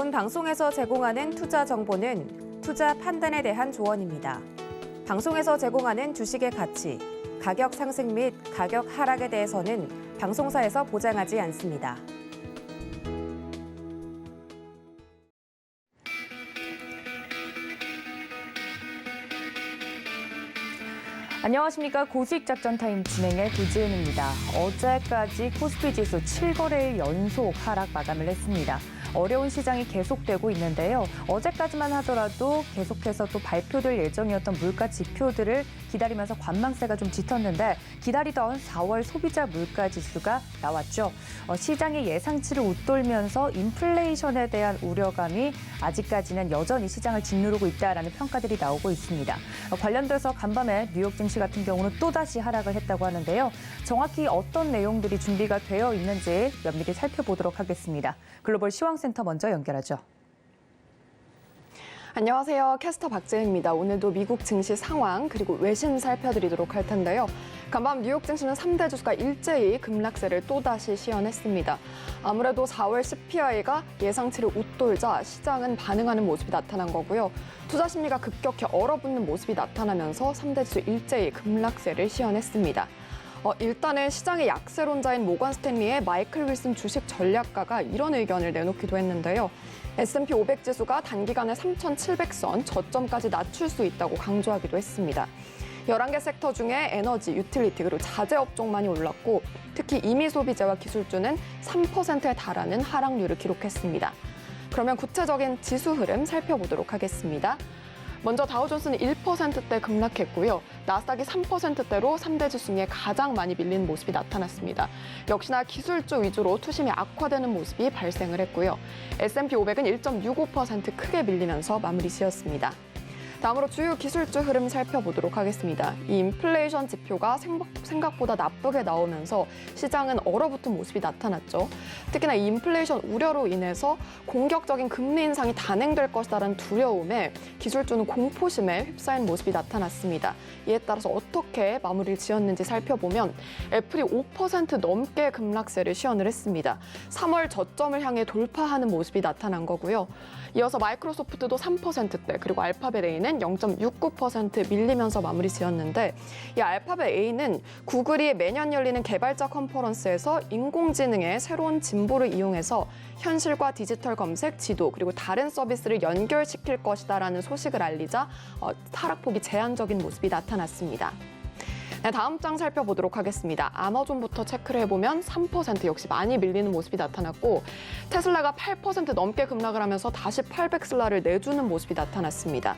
본 방송에서 제공하는 투자 정보는 투자 판단에 대한 조언입니다. 방송에서 제공하는 주식의 가치, 가격 상승 및 가격 하락에 대해서는 방송사에서 보장하지 않습니다. 안녕하십니까. 고수익 작전 타임 진행의 구지은입니다. 어제까지 코스피 지수 7거래일 연속 하락 마감을 했습니다. 어려운 시장이 계속되고 있는데요. 어제까지만 하더라도 계속해서 또 발표될 예정이었던 물가 지표들을 기다리면서 관망세가 좀 짙었는데 기다리던 4월 소비자 물가 지수가 나왔죠. 시장의 예상치를 웃돌면서 인플레이션에 대한 우려감이 아직까지는 여전히 시장을 짓누르고 있다라는 평가들이 나오고 있습니다. 관련돼서 간밤에 뉴욕 증시 같은 경우는 또다시 하락을 했다고 하는데요. 정확히 어떤 내용들이 준비가 되어 있는지 면밀히 살펴보도록 하겠습니다. 글로벌 시황센터 먼저 연결하죠. 안녕하세요. 캐스터 박재은입니다. 오늘도 미국 증시 상황 그리고 외신 살펴드리도록 할 텐데요. 간밤 뉴욕 증시는 3대 지수가 일제히 급락세를 또다시 시현했습니다. 아무래도 4월 CPI가 예상치를 웃돌자 시장은 반응하는 모습이 나타난 거고요. 투자 심리가 급격히 얼어붙는 모습이 나타나면서 3대 지수 일제히 급락세를 시현했습니다. 일단은 시장의 약세론자인 모건 스탠리의 마이클 윌슨 주식 전략가가 이런 의견을 내놓기도 했는데요. S&P 500 지수가 단기간에 3,700선 저점까지 낮출 수 있다고 강조하기도 했습니다. 11개 섹터 중에 에너지, 유틸리티 그리고 자재 업종만이 올랐고 특히 임의 소비재와 기술주는 3%에 달하는 하락률을 기록했습니다. 그러면 구체적인 지수 흐름 살펴보도록 하겠습니다. 먼저 다우존스는 1%대 급락했고요. 나스닥이 3%대로 3대 지수 중에 가장 많이 밀리는 모습이 나타났습니다. 역시나 기술주 위주로 투심이 악화되는 모습이 발생을 했고요. S&P 500은 1.65% 크게 밀리면서 마무리 지었습니다. 다음으로 주요 기술주 흐름 살펴보도록 하겠습니다. 이 인플레이션 지표가 생각보다 나쁘게 나오면서 시장은 얼어붙은 모습이 나타났죠. 특히나 이 인플레이션 우려로 인해서 공격적인 금리 인상이 단행될 것이라는 두려움에 기술주는 공포심에 휩싸인 모습이 나타났습니다. 이에 따라서 어떻게 마무리를 지었는지 살펴보면 애플이 5% 넘게 급락세를 시현을 했습니다. 3월 저점을 향해 돌파하는 모습이 나타난 거고요. 이어서 마이크로소프트도 3%대 그리고 알파벳 A는 0.69% 밀리면서 마무리 지었는데 이 알파벳 A는 구글이 매년 열리는 개발자 컨퍼런스에서 인공지능의 새로운 진보를 이용해서 현실과 디지털 검색, 지도 그리고 다른 서비스를 연결시킬 것이다라는 소식을 알리자 하락폭이 제한적인 모습이 나타났습니다. 네, 다음 장 살펴보도록 하겠습니다. 아마존부터 체크를 해보면 3% 역시 많이 밀리는 모습이 나타났고 테슬라가 8% 넘게 급락을 하면서 다시 800슬라를 내주는 모습이 나타났습니다.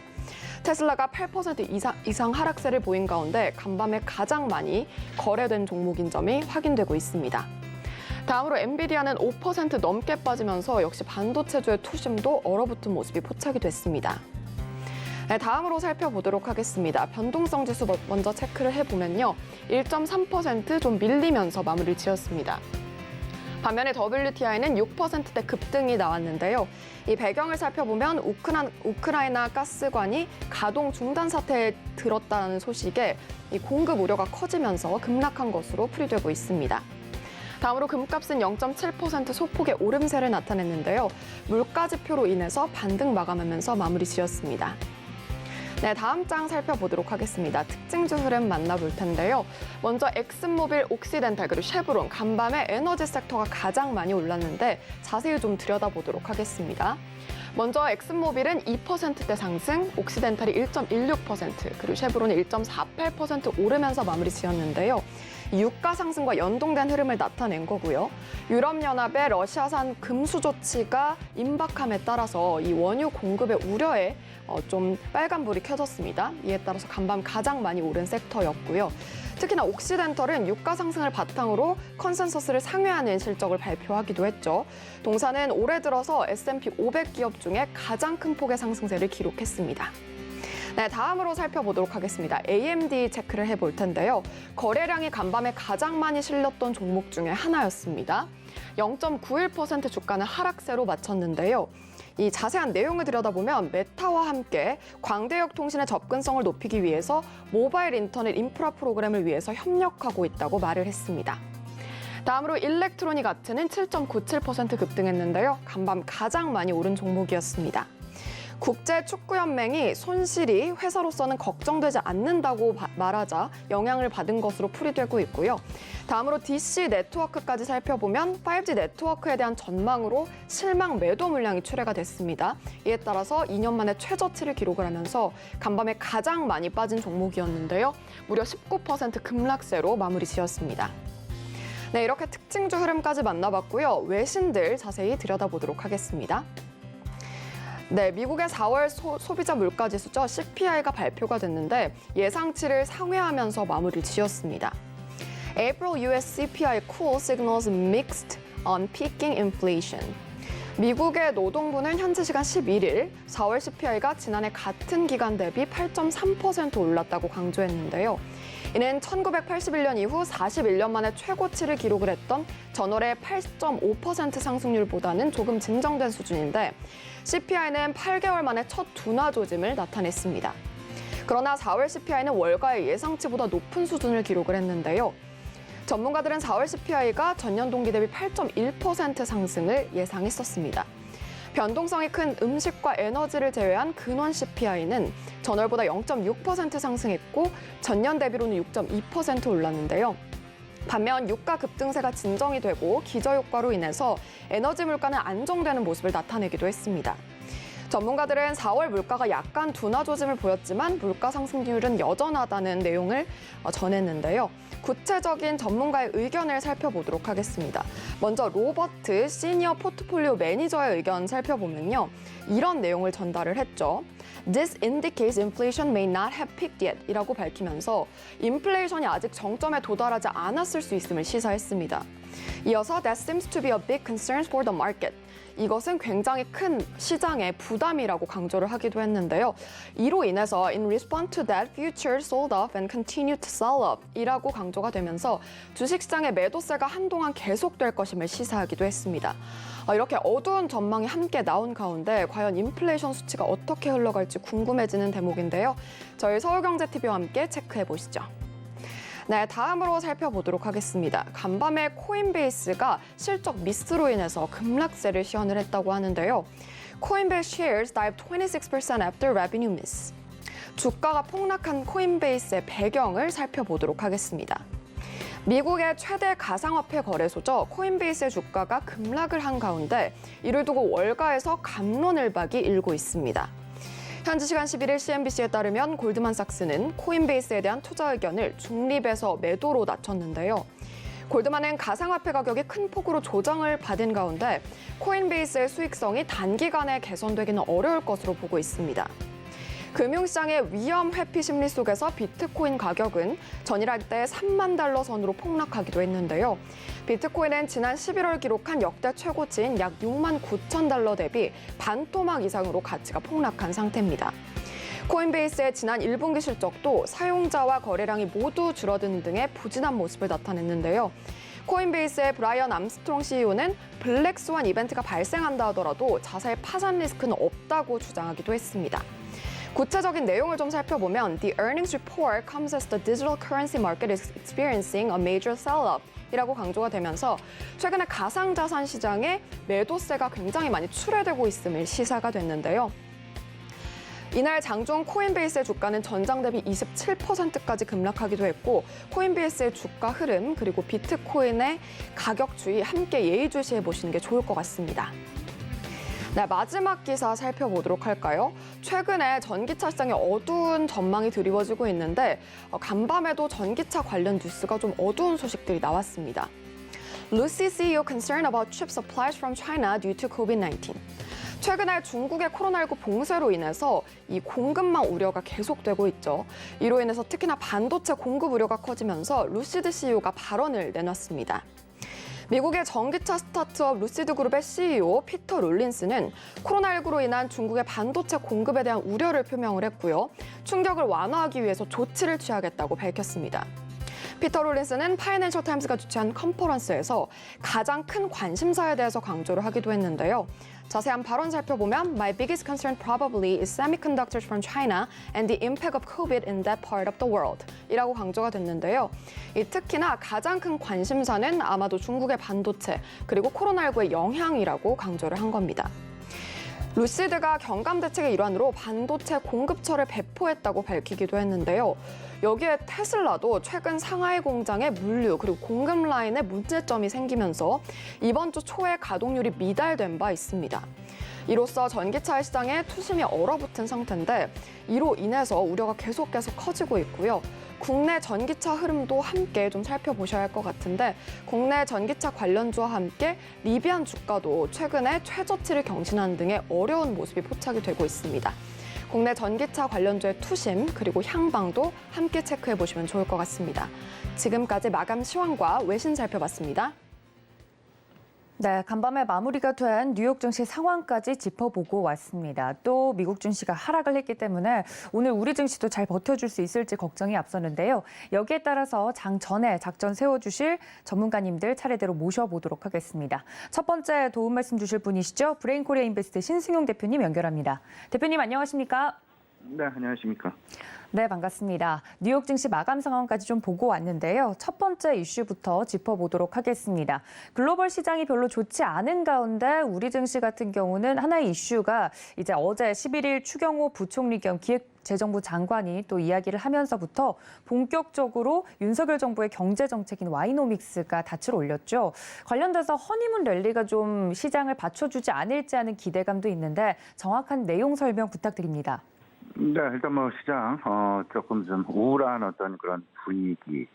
테슬라가 8% 이상 하락세를 보인 가운데 간밤에 가장 많이 거래된 종목인 점이 확인되고 있습니다. 다음으로 엔비디아는 5% 넘게 빠지면서 역시 반도체주의 투심도 얼어붙은 모습이 포착이 됐습니다. 네, 다음으로 살펴보도록 하겠습니다. 변동성 지수 먼저 체크를 해보면요. 1.3% 좀 밀리면서 마무리를 지었습니다. 반면에 WTI는 6%대 급등이 나왔는데요. 이 배경을 살펴보면 우크라이나 가스관이 가동 중단 사태에 들었다는 소식에 이 공급 우려가 커지면서 급락한 것으로 풀이되고 있습니다. 다음으로 금값은 0.7% 소폭의 오름세를 나타냈는데요. 물가 지표로 인해서 반등 마감하면서 마무리 지었습니다. 네, 다음 장 살펴보도록 하겠습니다. 특징주 흐름 만나볼 텐데요. 먼저 엑슨모빌, 옥시덴탈 그리고 쉐브론, 간밤에 에너지 섹터가 가장 많이 올랐는데 자세히 좀 들여다보도록 하겠습니다. 먼저 엑슨모빌은 2%대 상승, 옥시덴탈이 1.16%, 그리고 쉐브론이 1.48% 오르면서 마무리 지었는데요. 유가 상승과 연동된 흐름을 나타낸 거고요. 유럽연합의 러시아산 금수 조치가 임박함에 따라서 이 원유 공급의 우려에 좀 빨간불이 켜졌습니다. 이에 따라서 간밤 가장 많이 오른 섹터였고요. 특히나 옥시덴털은 유가 상승을 바탕으로 컨센서스를 상회하는 실적을 발표하기도 했죠. 동사는 올해 들어서 S&P 500 기업 중에 가장 큰 폭의 상승세를 기록했습니다. 네, 다음으로 살펴보도록 하겠습니다. AMD 체크를 해볼 텐데요. 거래량이 간밤에 가장 많이 실렸던 종목 중에 하나였습니다. 0.91% 주가는 하락세로 마쳤는데요. 이 자세한 내용을 들여다보면 메타와 함께 광대역 통신의 접근성을 높이기 위해서 모바일 인터넷 인프라 프로그램을 위해서 협력하고 있다고 말을 했습니다. 다음으로 일렉트로닉 아트는 7.97% 급등했는데요. 간밤 가장 많이 오른 종목이었습니다. 국제축구연맹이 손실이 회사로서는 걱정되지 않는다고 말하자 영향을 받은 것으로 풀이되고 있고요. 다음으로 DC 네트워크까지 살펴보면 5G 네트워크에 대한 전망으로 실망 매도 물량이 출회가 됐습니다. 이에 따라서 2년 만에 최저치를 기록을 하면서 간밤에 가장 많이 빠진 종목이었는데요. 무려 19% 급락세로 마무리 지었습니다. 네, 이렇게 특징주 흐름까지 만나봤고요. 외신들 자세히 들여다보도록 하겠습니다. 네, 미국의 4월 소비자 물가지수죠. CPI가 발표가 됐는데 예상치를 상회하면서 마무리를 지었습니다. April US CPI cool signals mixed on peaking inflation. 미국의 노동부는 현지 시간 11일 4월 CPI가 지난해 같은 기간 대비 8.3% 올랐다고 강조했는데요. 이는 1981년 이후 41년 만에 최고치를 기록을 했던 전월의 8.5% 상승률보다는 조금 진정된 수준인데 CPI는 8개월 만에 첫 둔화 조짐을 나타냈습니다. 그러나 4월 CPI는 월가의 예상치보다 높은 수준을 기록을 했는데요. 전문가들은 4월 CPI가 전년 동기 대비 8.1% 상승을 예상했었습니다. 변동성이 큰 음식과 에너지를 제외한 근원 CPI는 전월보다 0.6% 상승했고 전년 대비로는 6.2% 올랐는데요. 반면 유가 급등세가 진정이 되고 기저효과로 인해서 에너지 물가는 안정되는 모습을 나타내기도 했습니다. 전문가들은 4월 물가가 약간 둔화 조짐을 보였지만 물가 상승률은 여전하다는 내용을 전했는데요. 구체적인 전문가의 의견을 살펴보도록 하겠습니다. 먼저 로버트 시니어 포트폴리오 매니저의 의견 살펴보면요. 이런 내용을 전달을 했죠. This indicates inflation may not have peaked yet 이라고 밝히면서 인플레이션이 아직 정점에 도달하지 않았을 수 있음을 시사했습니다. 이어서 That seems to be a big concern for the market. 이것은 굉장히 큰 시장의 부담이라고 강조를 하기도 했는데요. 이로 인해서 in response to that, futures sold off and continue to sell up 이라고 강조가 되면서 주식시장의 매도세가 한동안 계속될 것임을 시사하기도 했습니다. 이렇게 어두운 전망이 함께 나온 가운데 과연 인플레이션 수치가 어떻게 흘러갈지 궁금해지는 대목인데요. 저희 서울경제TV와 함께 체크해 보시죠. 네, 다음으로 살펴보도록 하겠습니다. 간밤에 코인베이스가 실적 미스로 인해서 급락세를 시현을 했다고 하는데요. 코인베이스 shares dived 26% after revenue miss. 주가가 폭락한 코인베이스의 배경을 살펴보도록 하겠습니다. 미국의 최대 가상화폐 거래소죠. 코인베이스의 주가가 급락을 한 가운데 이를 두고 월가에서 갑론을박이 일고 있습니다. 현지 시간 11일 CNBC에 따르면 골드만삭스는 코인베이스에 대한 투자 의견을 중립에서 매도로 낮췄는데요. 골드만은 가상화폐 가격이 큰 폭으로 조정을 받은 가운데 코인베이스의 수익성이 단기간에 개선되기는 어려울 것으로 보고 있습니다. 금융시장의 위험 회피 심리 속에서 비트코인 가격은 전일할 때 3만 달러 선으로 폭락하기도 했는데요. 비트코인은 지난 11월 기록한 역대 최고치인 약 6만 9천 달러 대비 반토막 이상으로 가치가 폭락한 상태입니다. 코인베이스의 지난 1분기 실적도 사용자와 거래량이 모두 줄어드는 등의 부진한 모습을 나타냈는데요. 코인베이스의 브라이언 암스트롱 CEO는 블랙스완 이벤트가 발생한다 하더라도 자사의 파산 리스크는 없다고 주장하기도 했습니다. 구체적인 내용을 좀 살펴보면 The earnings report comes as the digital currency market is experiencing a major sell-off 이라고 강조가 되면서 최근에 가상자산 시장에 매도세가 굉장히 많이 출회되고 있음을 시사가 됐는데요. 이날 장중 코인베이스의 주가는 전장 대비 27%까지 급락하기도 했고 코인베이스의 주가 흐름 그리고 비트코인의 가격 주의 함께 예의주시해 보시는 게 좋을 것 같습니다. 네, 마지막 기사 살펴보도록 할까요? 최근에 전기차 시장에 어두운 전망이 드리워지고 있는데 간밤에도 전기차 관련 뉴스가 좀 어두운 소식들이 나왔습니다. Lucid CEO concerned about chip supplies from China due to COVID-19. 최근에 중국의 코로나19 봉쇄로 인해서 이 공급망 우려가 계속되고 있죠. 이로 인해서 특히나 반도체 공급 우려가 커지면서 루시드 CEO가 발언을 내놨습니다. 미국의 전기차 스타트업 루시드 그룹의 CEO 피터 롤린스는 코로나19로 인한 중국의 반도체 공급에 대한 우려를 표명을 했고요. 충격을 완화하기 위해서 조치를 취하겠다고 밝혔습니다. 피터 롤린스는 파이낸셜 타임스가 주최한 컨퍼런스에서 가장 큰 관심사에 대해서 강조를 하기도 했는데요. 자세한 발언 살펴보면 My biggest concern probably is semiconductors from China and the impact of COVID in that part of the world 이라고 강조가 됐는데요. 특히나 가장 큰 관심사는 아마도 중국의 반도체 그리고 코로나19의 영향이라고 강조를 한 겁니다. 루시드가 경감 대책의 일환으로 반도체 공급처를 배포했다고 밝히기도 했는데요. 여기에 테슬라도 최근 상하이 공장의 물류 그리고 공급 라인에 문제점이 생기면서 이번 주 초에 가동률이 미달된 바 있습니다. 이로써 전기차 시장에 투심이 얼어붙은 상태인데 이로 인해서 우려가 계속해서 커지고 있고요. 국내 전기차 흐름도 함께 좀 살펴보셔야 할 것 같은데 국내 전기차 관련주와 함께 리비안 주가도 최근에 최저치를 경신하는 등의 어려운 모습이 포착이 되고 있습니다. 국내 전기차 관련주의 투심 그리고 향방도 함께 체크해 보시면 좋을 것 같습니다. 지금까지 마감 시황과 외신 살펴봤습니다. 네, 간밤에 마무리가 된 뉴욕 증시 상황까지 짚어보고 왔습니다. 또 미국 증시가 하락을 했기 때문에 오늘 우리 증시도 잘 버텨줄 수 있을지 걱정이 앞서는데요. 여기에 따라서 장 전에 작전 세워주실 전문가님들 차례대로 모셔보도록 하겠습니다. 첫 번째 도움 말씀 주실 분이시죠. 브레인코리아 인베스트 신승용 대표님 연결합니다. 대표님 안녕하십니까? 네, 안녕하십니까? 네, 반갑습니다. 뉴욕 증시 마감 상황까지 좀 보고 왔는데요. 첫 번째 이슈부터 짚어보도록 하겠습니다. 글로벌 시장이 별로 좋지 않은 가운데 우리 증시 같은 경우는 하나의 이슈가 이제 어제 11일 추경호 부총리 겸 기획재정부 장관이 또 이야기를 하면서부터 본격적으로 윤석열 정부의 경제정책인 와이노믹스가 닻을 올렸죠. 관련돼서 허니문 랠리가 좀 시장을 받쳐주지 않을지 하는 기대감도 있는데 정확한 내용 설명 부탁드립니다. 네, 일단 뭐 시장 조금 좀 우울한 어떤 그런 분위기.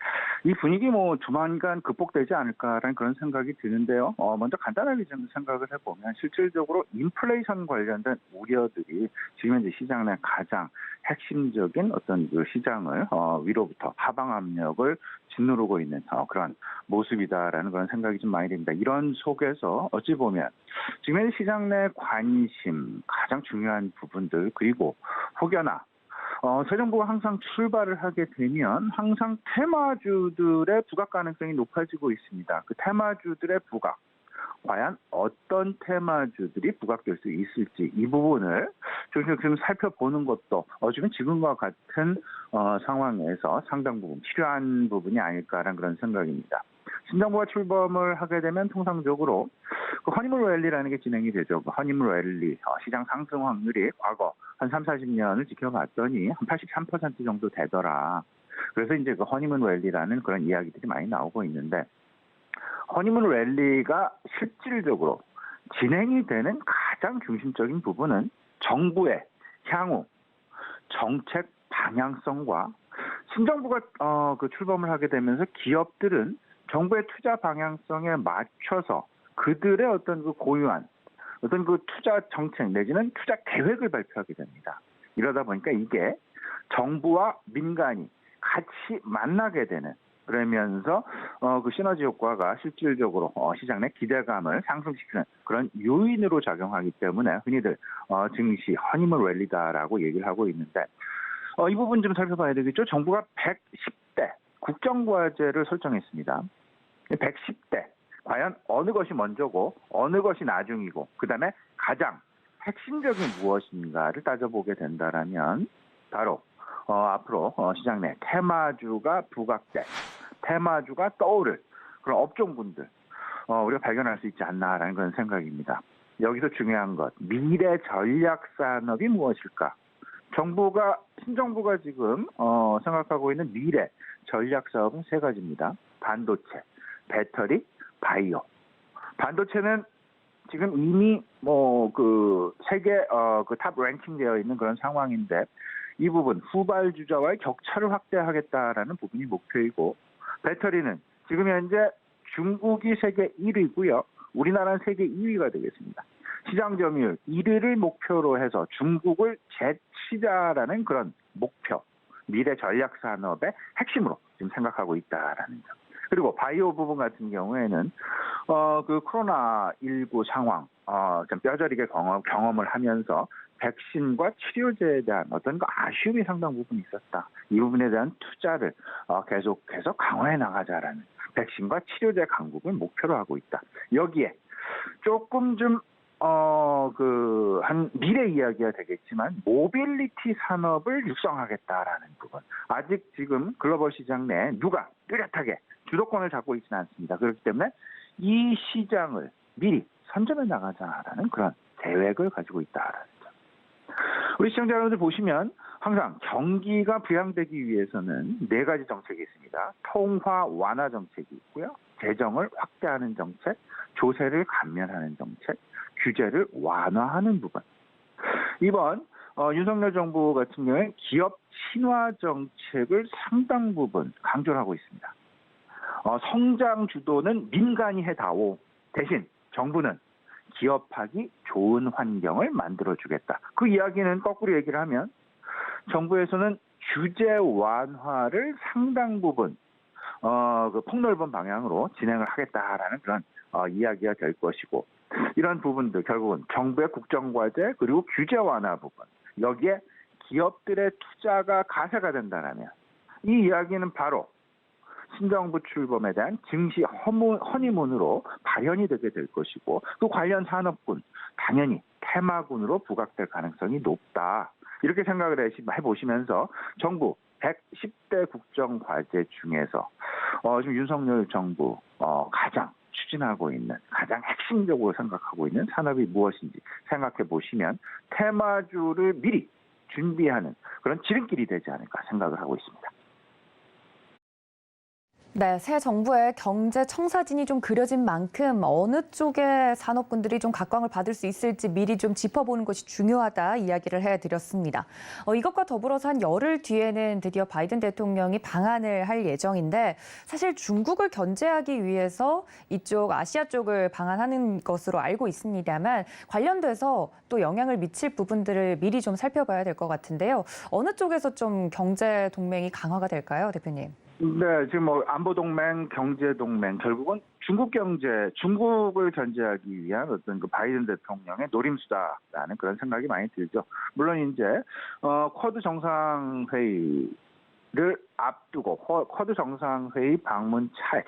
이 분위기 뭐 조만간 극복되지 않을까라는 그런 생각이 드는데요. 먼저 간단하게 좀 생각을 해보면 실질적으로 인플레이션 관련된 우려들이 지금 현재 시장 내 가장 핵심적인 어떤 그 시장을 위로부터 하방 압력을 짓누르고 있는 그런 모습이다라는 그런 생각이 좀 많이 듭니다. 이런 속에서 어찌 보면 지금 현재 시장 내 관심, 가장 중요한 부분들 그리고 혹여나 새 정부가 항상 출발을 하게 되면 항상 테마주들의 부각 가능성이 높아지고 있습니다. 그 테마주들의 부각, 과연 어떤 테마주들이 부각될 수 있을지 이 부분을 좀 살펴보는 것도 지금과 같은 상황에서 상당 부분 필요한 부분이 아닐까라는 그런 생각입니다. 신정부가 출범을 하게 되면 통상적으로 그 허니문 랠리라는 게 진행이 되죠. 그 허니문 랠리, 시장 상승 확률이 과거 한 3, 40년을 지켜봤더니 한 83% 정도 되더라. 그래서 이제 그 허니문 랠리라는 그런 이야기들이 많이 나오고 있는데 허니문 랠리가 실질적으로 진행이 되는 가장 중심적인 부분은 정부의 향후 정책 방향성과 신정부가 그 출범을 하게 되면서 기업들은 정부의 투자 방향성에 맞춰서 그들의 어떤 그 고유한 어떤 그 투자 정책 내지는 투자 계획을 발표하게 됩니다. 이러다 보니까 이게 정부와 민간이 같이 만나게 되는 그러면서 그 시너지 효과가 실질적으로 시장 내 기대감을 상승시키는 그런 요인으로 작용하기 때문에 흔히들 증시 허니문 랠리다라고 얘기를 하고 있는데 이 부분 좀 살펴봐야 되겠죠. 정부가 110대 국정과제를 설정했습니다. 110대 과연 어느 것이 먼저고 어느 것이 나중이고 그다음에 가장 핵심적인 무엇인가를 따져보게 된다라면 바로 앞으로 시장 내 테마주가 부각돼 테마주가 떠오를 그런 업종군들 우리가 발견할 수 있지 않나라는 그런 생각입니다. 여기서 중요한 것 미래 전략 산업이 무엇일까? 신정부가 지금 생각하고 있는 미래 전략 사업은 세 가지입니다. 반도체, 배터리, 바이오. 반도체는 지금 이미 그 세계 그 탑 랭킹 되어 있는 그런 상황인데 이 부분 후발주자와의 격차를 확대하겠다라는 부분이 목표이고 배터리는 지금 현재 중국이 세계 1위고요. 우리나라는 세계 2위가 되겠습니다. 시장 점유율 1위를 목표로 해서 중국을 제치자라는 그런 목표, 미래 전략 산업의 핵심으로 지금 생각하고 있다라는 점. 그리고 바이오 부분 같은 경우에는 그 코로나19 상황 좀 뼈저리게 경험을 하면서 백신과 치료제에 대한 어떤 그 아쉬움이 상당 부분 있었다. 이 부분에 대한 투자를 계속해서 강화해 나가자라는 백신과 치료제 강국을 목표로 하고 있다. 여기에 조금 좀 한 미래 이야기가 되겠지만 모빌리티 산업을 육성하겠다라는 부분. 아직 지금 글로벌 시장 내에 누가 뚜렷하게 주도권을 잡고 있지는 않습니다. 그렇기 때문에 이 시장을 미리 선점해 나가자라는 그런 계획을 가지고 있다라는 점. 우리 시청자 여러분들 보시면 항상 경기가 부양되기 위해서는 4가지 정책이 있습니다. 통화 완화 정책이 있고요. 재정을 확대하는 정책, 조세를 감면하는 정책, 규제를 완화하는 부분. 이번 윤석열 정부 같은 경우에 기업 친화 정책을 상당 부분 강조를 하고 있습니다. 성장 주도는 민간이 해다오. 대신 정부는 기업하기 좋은 환경을 만들어주겠다. 그 이야기는 거꾸로 얘기를 하면 정부에서는 규제 완화를 상당 부분 그 폭넓은 방향으로 진행을 하겠다라는 그런 이야기가 될 것이고, 이런 부분들 결국은 정부의 국정과제 그리고 규제 완화 부분, 여기에 기업들의 투자가 가세가 된다라면 이 이야기는 바로 신정부 출범에 대한 증시 허니문으로 발현이 되게 될 것이고, 그 관련 산업군 당연히 테마군으로 부각될 가능성이 높다. 이렇게 생각을 해보시면서 정부 110대 국정과제 중에서 지금 윤석열 정부 가장 추진하고 있는, 가장 핵심적으로 생각하고 있는 산업이 무엇인지 생각해 보시면 테마주를 미리 준비하는 그런 지름길이 되지 않을까 생각을 하고 있습니다. 네, 새 정부의 경제 청사진이 좀 그려진 만큼 어느 쪽의 산업군들이 좀 각광을 받을 수 있을지 미리 좀 짚어보는 것이 중요하다 이야기를 해드렸습니다. 이것과 더불어서 한 열흘 뒤에는 드디어 바이든 대통령이 방한을 할 예정인데, 사실 중국을 견제하기 위해서 이쪽 아시아 쪽을 방한하는 것으로 알고 있습니다만 관련돼서 또 영향을 미칠 부분들을 미리 좀 살펴봐야 될 것 같은데요. 어느 쪽에서 좀 경제 동맹이 강화가 될까요, 대표님? 네, 지금 안보동맹, 경제동맹, 결국은 중국을 견제하기 위한 어떤 그 바이든 대통령의 노림수다라는 그런 생각이 많이 들죠. 물론 이제, 쿼드 정상회의를 앞두고, 쿼드 정상회의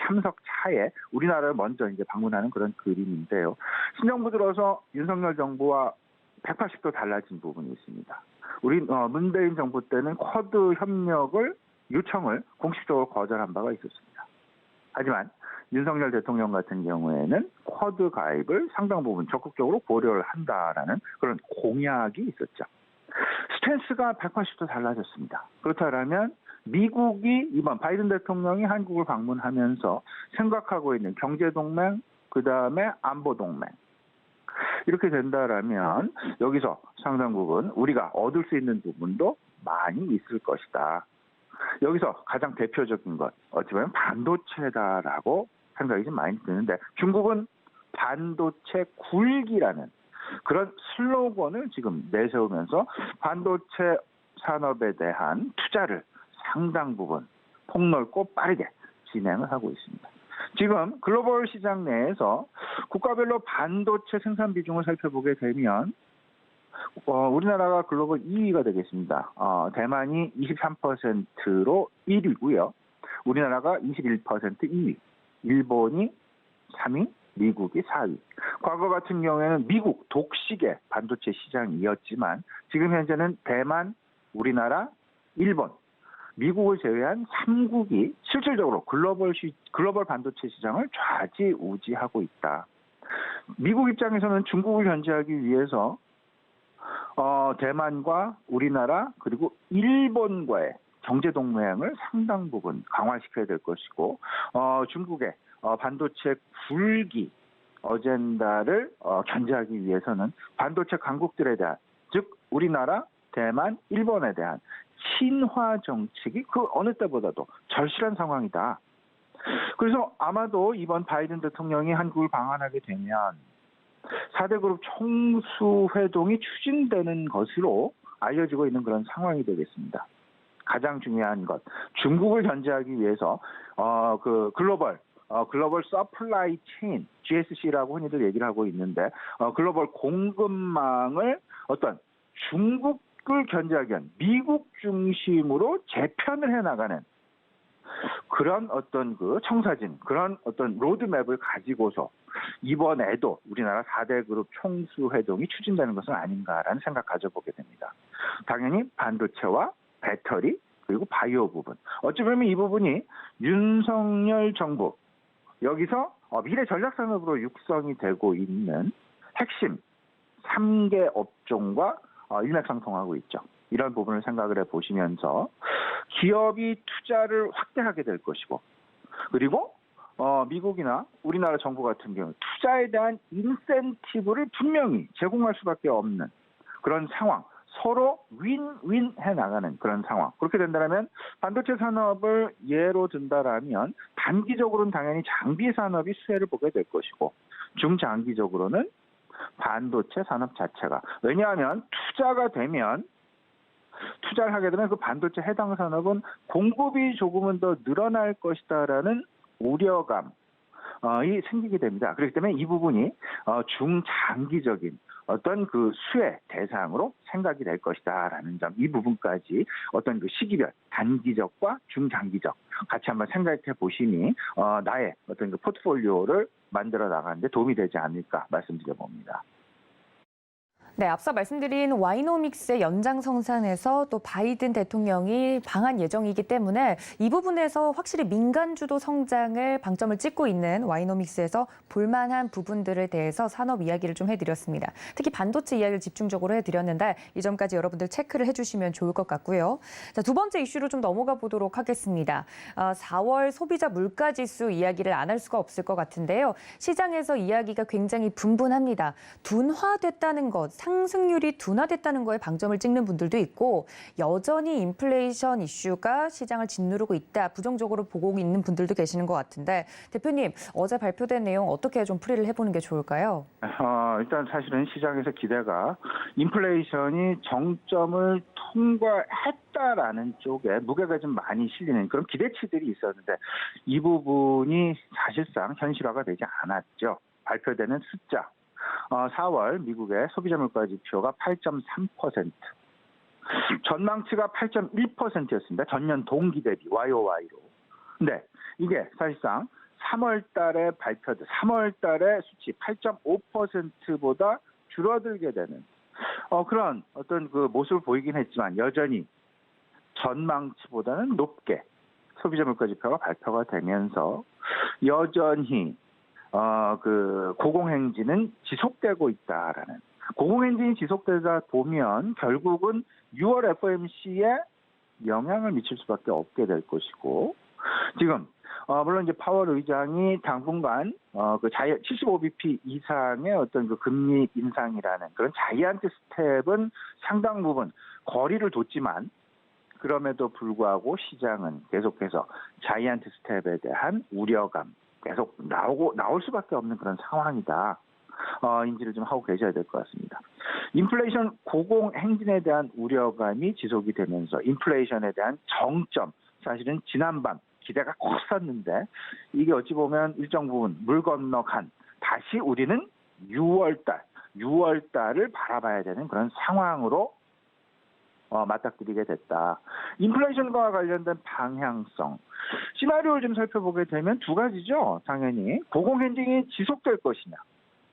참석 차에 우리나라를 먼저 이제 방문하는 그런 그림인데요. 신정부 들어서 윤석열 정부와 180도 달라진 부분이 있습니다. 우리, 문재인 정부 때는 쿼드 협력을 요청을 공식적으로 거절한 바가 있었습니다. 하지만 윤석열 대통령 같은 경우에는 쿼드 가입을 상당 부분 적극적으로 고려를 한다라는 그런 공약이 있었죠. 스탠스가 180도 달라졌습니다. 그렇다면 미국이 이번 바이든 대통령이 한국을 방문하면서 생각하고 있는 경제동맹, 그다음에 안보동맹, 이렇게 된다라면 여기서 상당 부분 우리가 얻을 수 있는 부분도 많이 있을 것이다. 여기서 가장 대표적인 것, 어찌 보면 반도체다라고 생각이 좀 많이 드는데, 중국은 반도체 굴기라는 그런 슬로건을 지금 내세우면서 반도체 산업에 대한 투자를 상당 부분 폭넓고 빠르게 진행을 하고 있습니다. 지금 글로벌 시장 내에서 국가별로 반도체 생산 비중을 살펴보게 되면 우리나라가 글로벌 2위가 되겠습니다. 대만이 23%로 1위고요. 우리나라가 21% 2위, 일본이 3위, 미국이 4위. 과거 같은 경우에는 미국 독식의 반도체 시장이었지만 지금 현재는 대만, 우리나라, 일본, 미국을 제외한 3국이 실질적으로 글로벌 반도체 시장을 좌지우지하고 있다. 미국 입장에서는 중국을 견제하기 위해서 대만과 우리나라 그리고 일본과의 경제 동맹을 상당 부분 강화시켜야 될 것이고, 중국의 반도체 굴기 어젠다를 견제하기 위해서는 반도체 강국들에 대한, 즉 우리나라, 대만, 일본에 대한 친화 정책이 그 어느 때보다도 절실한 상황이다. 그래서 아마도 이번 바이든 대통령이 한국을 방한하게 되면 4대 그룹 총수회동이 추진되는 것으로 알려지고 있는 그런 상황이 되겠습니다. 가장 중요한 것, 중국을 견제하기 위해서 글로벌 서플라이 체인, GSC라고 흔히들 얘기를 하고 있는데, 글로벌 공급망을 어떤 중국을 견제하기 위한 미국 중심으로 재편을 해나가는 그런 어떤 그 청사진, 그런 어떤 로드맵을 가지고서 이번에도 우리나라 4대 그룹 총수회동이 추진되는 것은 아닌가라는 생각 가져보게 됩니다. 당연히 반도체와 배터리 그리고 바이오 부분. 어찌 보면 이 부분이 윤석열 정부 여기서 미래 전략산업으로 육성이 되고 있는 핵심 3개 업종과 일맥상통하고 있죠. 이런 부분을 생각을 해보시면서 기업이 투자를 확대하게 될 것이고 그리고 미국이나 우리나라 정부 같은 경우 투자에 대한 인센티브를 분명히 제공할 수밖에 없는 그런 상황, 서로 윈윈 해나가는 그런 상황. 그렇게 된다면 반도체 산업을 예로 든다라면 단기적으로는 당연히 장비 산업이 수혜를 보게 될 것이고 중장기적으로는 반도체 산업 자체가. 왜냐하면 투자를 하게 되면 그 반도체 해당 산업은 공급이 조금은 더 늘어날 것이다라는 우려감이 생기게 됩니다. 그렇기 때문에 이 부분이 중장기적인 어떤 그 수혜 대상으로 생각이 될 것이다라는 점, 이 부분까지 어떤 그 시기별 단기적과 중장기적 같이 한번 생각해 보시니 나의 어떤 그 포트폴리오를 만들어 나가는데 도움이 되지 않을까 말씀드려 봅니다. 네, 앞서 말씀드린 와이노믹스의 연장성산에서 또 바이든 대통령이 방한 예정이기 때문에 이 부분에서 확실히 민간 주도 성장을 방점을 찍고 있는 와이노믹스에서 볼만한 부분들에 대해서 산업 이야기를 좀 해드렸습니다. 특히 반도체 이야기를 집중적으로 해드렸는데 이 점까지 여러분들 체크를 해주시면 좋을 것 같고요. 자, 두 번째 이슈로 좀 넘어가 보도록 하겠습니다. 4월 소비자 물가지수 이야기를 안 할 수가 없을 것 같은데요. 시장에서 이야기가 굉장히 분분합니다. 둔화됐다는 것, 상승률이 둔화됐다는 거에 방점을 찍는 분들도 있고 여전히 인플레이션 이슈가 시장을 짓누르고 있다. 부정적으로 보고 있는 분들도 계시는 것 같은데 대표님 어제 발표된 내용 어떻게 좀 풀이를 해보는 게 좋을까요? 일단 사실은 시장에서 기대가 인플레이션이 정점을 통과했다라는 쪽에 무게가 좀 많이 실리는 그런 기대치들이 있었는데 이 부분이 사실상 현실화가 되지 않았죠. 발표되는 숫자. 4월 미국의 소비자 물가 지표가 8.3%, 전망치가 8.1%였습니다. 전년 동기 대비 YOY로. 근데 이게 사실상 3월 달에 발표된 3월 달에 수치 8.5%보다 줄어들게 되는 그런 어떤 그 모습을 보이긴 했지만 여전히 전망치보다는 높게 소비자 물가 지표가 발표가 되면서 여전히 그 고공행진은 지속되고 있다라는. 고공행진이 지속되다 보면 결국은 6월 FOMC에 영향을 미칠 수밖에 없게 될 것이고 지금 물론 이제 파월 의장이 당분간 그 75bp 이상의 어떤 그 금리 인상이라는 그런 자이언트 스텝은 상당 부분 거리를 뒀지만 그럼에도 불구하고 시장은 계속해서 자이언트 스텝에 대한 우려감 계속 나올 수밖에 없는 그런 상황이다. 인지를 좀 하고 계셔야 될 것 같습니다. 인플레이션 고공행진에 대한 우려감이 지속이 되면서 인플레이션에 대한 정점, 사실은 지난밤 기대가 컸었는데 이게 어찌 보면 일정 부분 물 건너간 다시 우리는 6월달을 바라봐야 되는 그런 상황으로 맞닥뜨리게 됐다. 인플레이션과 관련된 방향성, 시나리오를 좀 살펴보게 되면 두 가지죠. 당연히 고공행진이 지속될 것이냐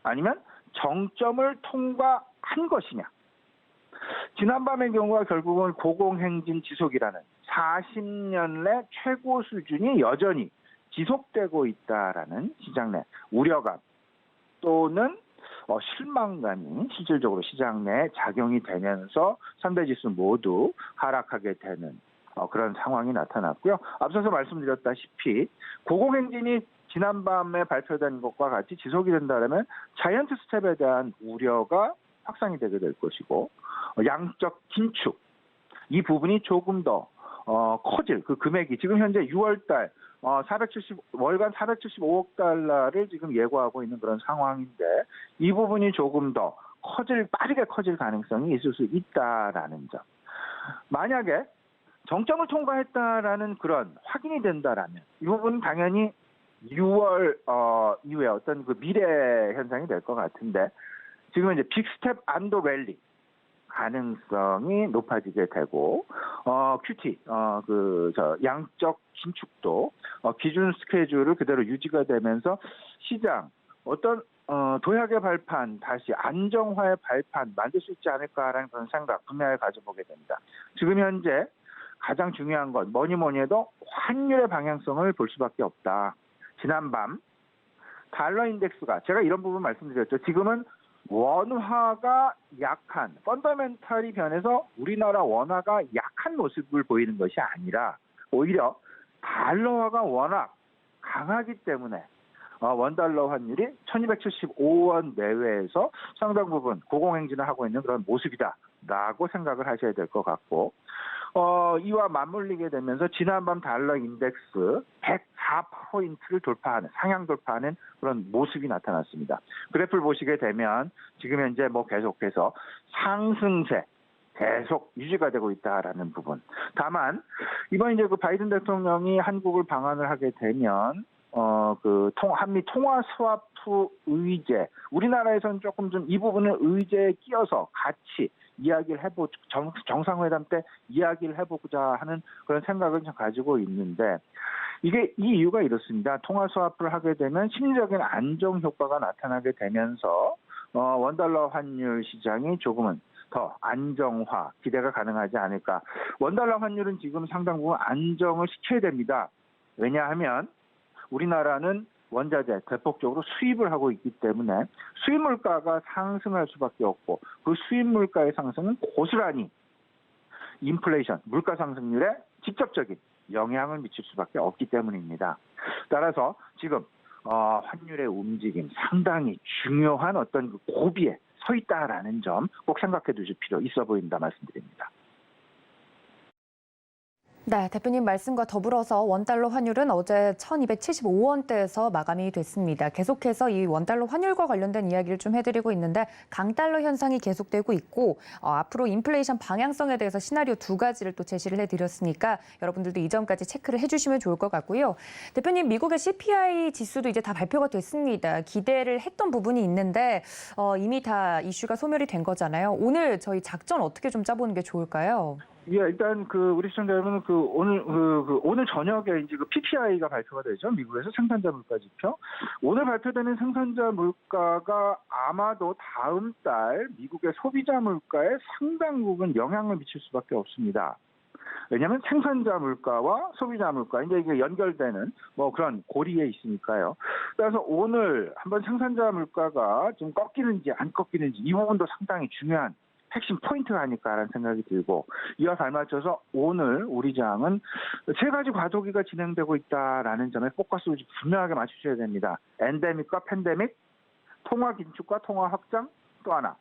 아니면 정점을 통과한 것이냐. 지난밤의 경우가 결국은 고공행진 지속이라는 40년 내 최고 수준이 여전히 지속되고 있다라는 시장 내 우려감 또는 실망감이 실질적으로 시장 내에 작용이 되면서 3대 지수 모두 하락하게 되는 그런 상황이 나타났고요. 앞서서 말씀드렸다시피 고공행진이 지난밤에 발표된 것과 같이 지속이 된다면 자이언트 스텝에 대한 우려가 확산이 되게 될 것이고 양적 긴축 이 부분이 조금 더 커질 그 금액이 지금 현재 6월달 월간 475억 달러를 지금 예고하고 있는 그런 상황인데 이 부분이 조금 더 빠르게 커질 가능성이 있을 수 있다라는 점. 만약에 정점을 통과했다라는 그런 확인이 된다라면 이 부분은 당연히 6월 이후에 어떤 그 미래 현상이 될 것 같은데 지금 이제 빅스텝 안도 랠리 가능성이 높아지게 되고 QT 양적 긴축도 기준 스케줄을 그대로 유지가 되면서 시장 어떤 도약의 발판, 다시 안정화의 발판 만들 수 있지 않을까라는 그런 생각 분명히 가져보게 됩니다. 지금 현재 가장 중요한 건 뭐니 해도 환율의 방향성을 볼 수밖에 없다. 지난밤 달러 인덱스가 제가 이런 부분 말씀드렸죠. 지금은 원화가 약한 펀더멘탈이 변해서 우리나라 원화가 약한 모습을 보이는 것이 아니라 오히려 달러화가 워낙 강하기 때문에 원달러 환율이 1275원 내외에서 상당 부분 고공행진을 하고 있는 그런 모습이다라고 생각을 하셔야 될 것 같고 이와 맞물리게 되면서 지난밤 달러 인덱스 104포인트를 돌파하는 상향 돌파하는 그런 모습이 나타났습니다. 그래프를 보시게 되면 지금 현재 계속해서 상승세 계속 유지가 되고 있다라는 부분. 다만 이번 이제 그 바이든 대통령이 한국을 방한을 하게 되면 한미 통화 스와프 의제 우리나라에서는 조금 좀 이 부분을 의제에 끼어서 같이 이야기를 정상회담 때 이야기를 해보고자 하는 그런 생각을 좀 가지고 있는데 이 이유가 이렇습니다. 통화 스와프를 하게 되면 심리적인 안정 효과가 나타나게 되면서 원달러 환율 시장이 조금은 더 안정화 기대가 가능하지 않을까. 원달러 환율은 지금 상당 부분 안정을 시켜야 됩니다. 왜냐하면 우리나라는 원자재 대폭적으로 수입을 하고 있기 때문에 수입 물가가 상승할 수밖에 없고 그 수입 물가의 상승은 고스란히 인플레이션, 물가 상승률에 직접적인 영향을 미칠 수밖에 없기 때문입니다. 따라서 지금 환율의 움직임 상당히 중요한 어떤 그 고비에 서 있다라는 점 꼭 생각해 두실 필요 있어 보인다 말씀드립니다. 네, 대표님 말씀과 더불어서 원달러 환율은 어제 1275원대에서 마감이 됐습니다. 계속해서 이 원달러 환율과 관련된 이야기를 좀 해드리고 있는데 강달러 현상이 계속되고 있고 앞으로 인플레이션 방향성에 대해서 시나리오 두 가지를 또 제시를 해드렸으니까 여러분들도 이 점까지 체크를 해주시면 좋을 것 같고요. 대표님, 미국의 CPI 지수도 이제 다 발표가 됐습니다. 기대를 했던 부분이 있는데 이미 다 이슈가 소멸이 된 거잖아요. 오늘 저희 작전 어떻게 좀 짜보는 게 좋을까요? 예, 일단 우리 시청자 여러분은 오늘 저녁에 이제 PPI가 발표가 되죠. 미국에서 생산자 물가 지표. 오늘 발표되는 생산자 물가가 아마도 다음 달 미국의 소비자 물가에 상당 부분 영향을 미칠 수밖에 없습니다. 왜냐하면 생산자 물가와 소비자 물가 이제 이게 연결되는 그런 고리에 있으니까요. 그래서 오늘 한번 생산자 물가가 좀 꺾이는지 안 꺾이는지 이 부분도 상당히 중요한 핵심 포인트가 아닐까라는 생각이 들고 이와 발맞춰서 오늘 우리 장은 세 가지 과도기가 진행되고 있다라는 점에 포커스를 분명하게 맞추셔야 됩니다. 엔데믹과 팬데믹, 통화 긴축과 통화 확장, 또 하나